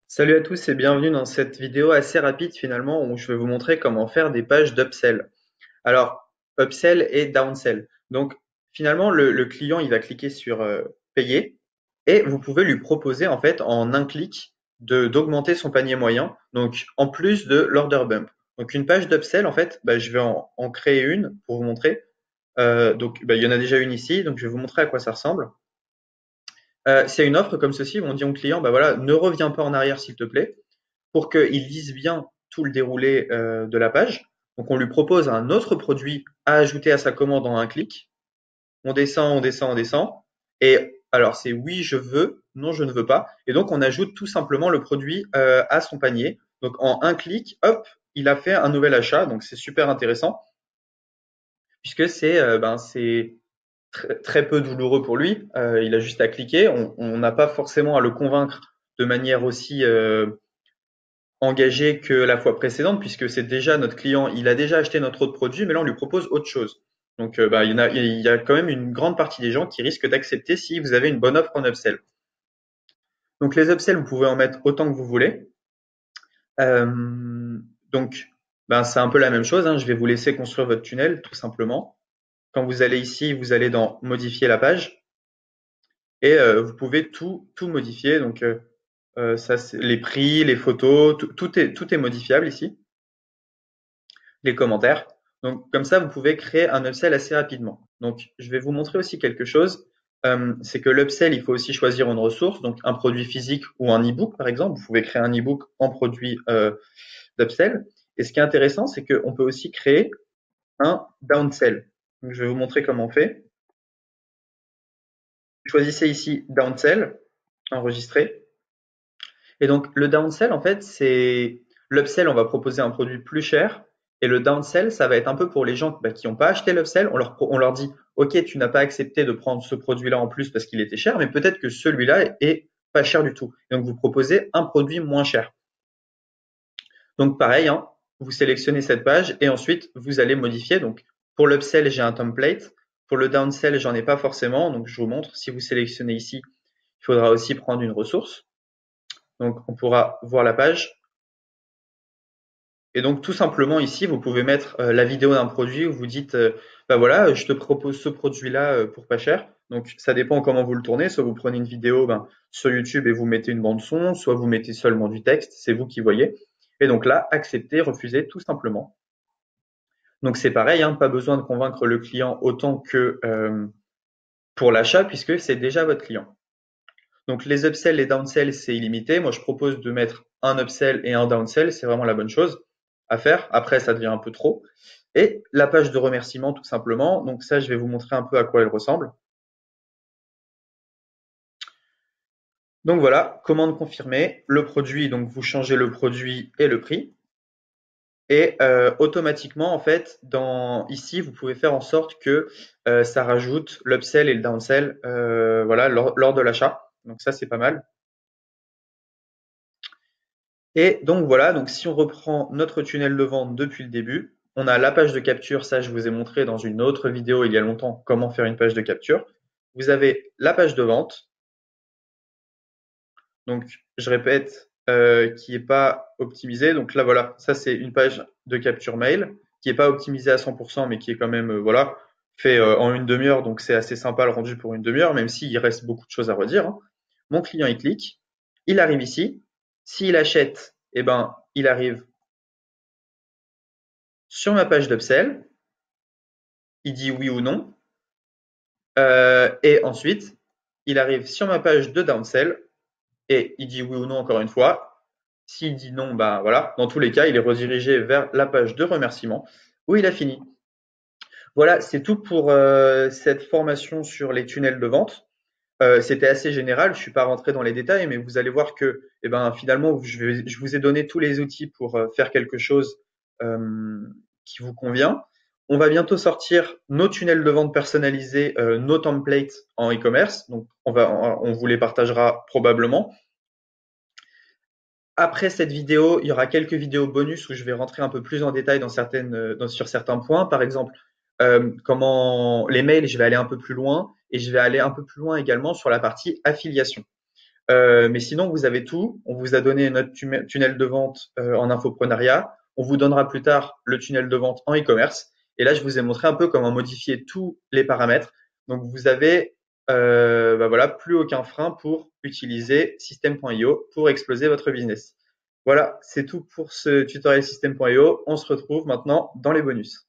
Salut à tous et bienvenue dans cette vidéo assez rapide finalement où je vais vous montrer comment faire des pages d'upsell. Alors, upsell et downsell. Donc finalement le client il va cliquer sur payer et vous pouvez lui proposer en fait en un clic d'augmenter son panier moyen, donc en plus de l'order bump. Donc une page d'upsell en fait, je vais en créer une pour vous montrer. Il y en a déjà une ici, donc je vais vous montrer à quoi ça ressemble. C'est une offre comme ceci où on dit au client, bah voilà, ne reviens pas en arrière s'il te plaît pour qu'il lise bien tout le déroulé de la page. Donc on lui propose un autre produit à ajouter à sa commande en un clic. On descend, on descend, on descend. Et alors c'est oui, je veux, non, je ne veux pas. Et donc on ajoute tout simplement le produit à son panier. Donc en un clic, hop, il a fait un nouvel achat. Donc c'est super intéressant puisque c'est très peu douloureux pour lui. Il a juste à cliquer. On n'a pas forcément à le convaincre de manière aussi engagé que la fois précédente, puisque c'est déjà notre client, il a déjà acheté notre autre produit, mais là on lui propose autre chose. Donc il y a quand même une grande partie des gens qui risquent d'accepter si vous avez une bonne offre en upsell. Donc les upsells, vous pouvez en mettre autant que vous voulez. Euh, donc c'est un peu la même chose, hein. Je vais vous laisser construire votre tunnel tout simplement. Quand vous allez ici, vous allez dans modifier la page et vous pouvez tout modifier. Donc ça, les prix, les photos, tout est modifiable ici. Les commentaires. Donc, comme ça, vous pouvez créer un upsell assez rapidement. Donc, je vais vous montrer aussi quelque chose. C'est que l'upsell, il faut aussi choisir une ressource, donc un produit physique ou un e-book, par exemple. Vous pouvez créer un e-book en produit d'upsell. Et ce qui est intéressant, c'est qu'on peut aussi créer un downsell. Donc, je vais vous montrer comment on fait. Choisissez ici downsell, enregistrer. Et donc, le downsell, en fait, c'est l'upsell, on va proposer un produit plus cher. Et le downsell, ça va être un peu pour les gens qui n'ont pas acheté l'upsell. On leur dit, OK, tu n'as pas accepté de prendre ce produit-là en plus parce qu'il était cher, mais peut-être que celui-là est pas cher du tout. Et donc, vous proposez un produit moins cher. Donc, pareil, hein, vous sélectionnez cette page et ensuite, vous allez modifier. Donc, pour l'upsell, j'ai un template. Pour le downsell, j'en ai pas forcément. Donc, je vous montre. Si vous sélectionnez ici, il faudra aussi prendre une ressource. Donc, on pourra voir la page. Et donc tout simplement ici, vous pouvez mettre la vidéo d'un produit où vous dites, bah voilà, je te propose ce produit-là pour pas cher. Donc ça dépend comment vous le tournez. Soit vous prenez une vidéo sur YouTube et vous mettez une bande son, soit vous mettez seulement du texte, c'est vous qui voyez. Et donc là, accepter, refuser, tout simplement. Donc c'est pareil, hein, pas besoin de convaincre le client autant que pour l'achat puisque c'est déjà votre client. Donc les upsells, les downsells, c'est illimité. Moi, je propose de mettre un upsell et un downsell, c'est vraiment la bonne chose à faire. Après, ça devient un peu trop. Et la page de remerciement, tout simplement. Donc ça, je vais vous montrer un peu à quoi elle ressemble. Donc voilà, commande confirmée. Le produit, donc vous changez le produit et le prix. Et automatiquement, en fait, ici, vous pouvez faire en sorte que ça rajoute l'upsell et le downsell voilà, lors de l'achat. Donc ça, c'est pas mal. Et donc voilà, donc si on reprend notre tunnel de vente depuis le début, on a la page de capture, ça je vous ai montré dans une autre vidéo il y a longtemps comment faire une page de capture. Vous avez la page de vente, donc je répète, qui n'est pas optimisée. Donc là voilà, ça c'est une page de capture mail qui n'est pas optimisée à 100% mais qui est quand même voilà, fait en une demi-heure, donc c'est assez sympa le rendu pour une demi-heure, même s'il reste beaucoup de choses à redire, hein. Mon client il clique, il arrive ici, s'il achète, eh ben, il arrive sur ma page d'upsell, il dit oui ou non, et ensuite, il arrive sur ma page de downsell, et il dit oui ou non encore une fois. S'il dit non, bah voilà, dans tous les cas, il est redirigé vers la page de remerciement, où il a fini. Voilà, c'est tout pour cette formation sur les tunnels de vente. C'était assez général, je ne suis pas rentré dans les détails, mais vous allez voir que finalement, je vous ai donné tous les outils pour faire quelque chose euh, qui vous convient. On va bientôt sortir nos tunnels de vente personnalisés, nos templates en e-commerce. Donc, on vous les partagera probablement. Après cette vidéo, il y aura quelques vidéos bonus où je vais rentrer un peu plus en détail sur certains points. Par exemple, comment les mails, je vais aller un peu plus loin et je vais aller un peu plus loin également sur la partie affiliation. Mais sinon, vous avez tout. On vous a donné notre tunnel de vente en infoprenariat. On vous donnera plus tard le tunnel de vente en e-commerce. Et là, je vous ai montré un peu comment modifier tous les paramètres. Donc, vous avez voilà, plus aucun frein pour utiliser System.io pour exploser votre business. Voilà, c'est tout pour ce tutoriel System.io. On se retrouve maintenant dans les bonus.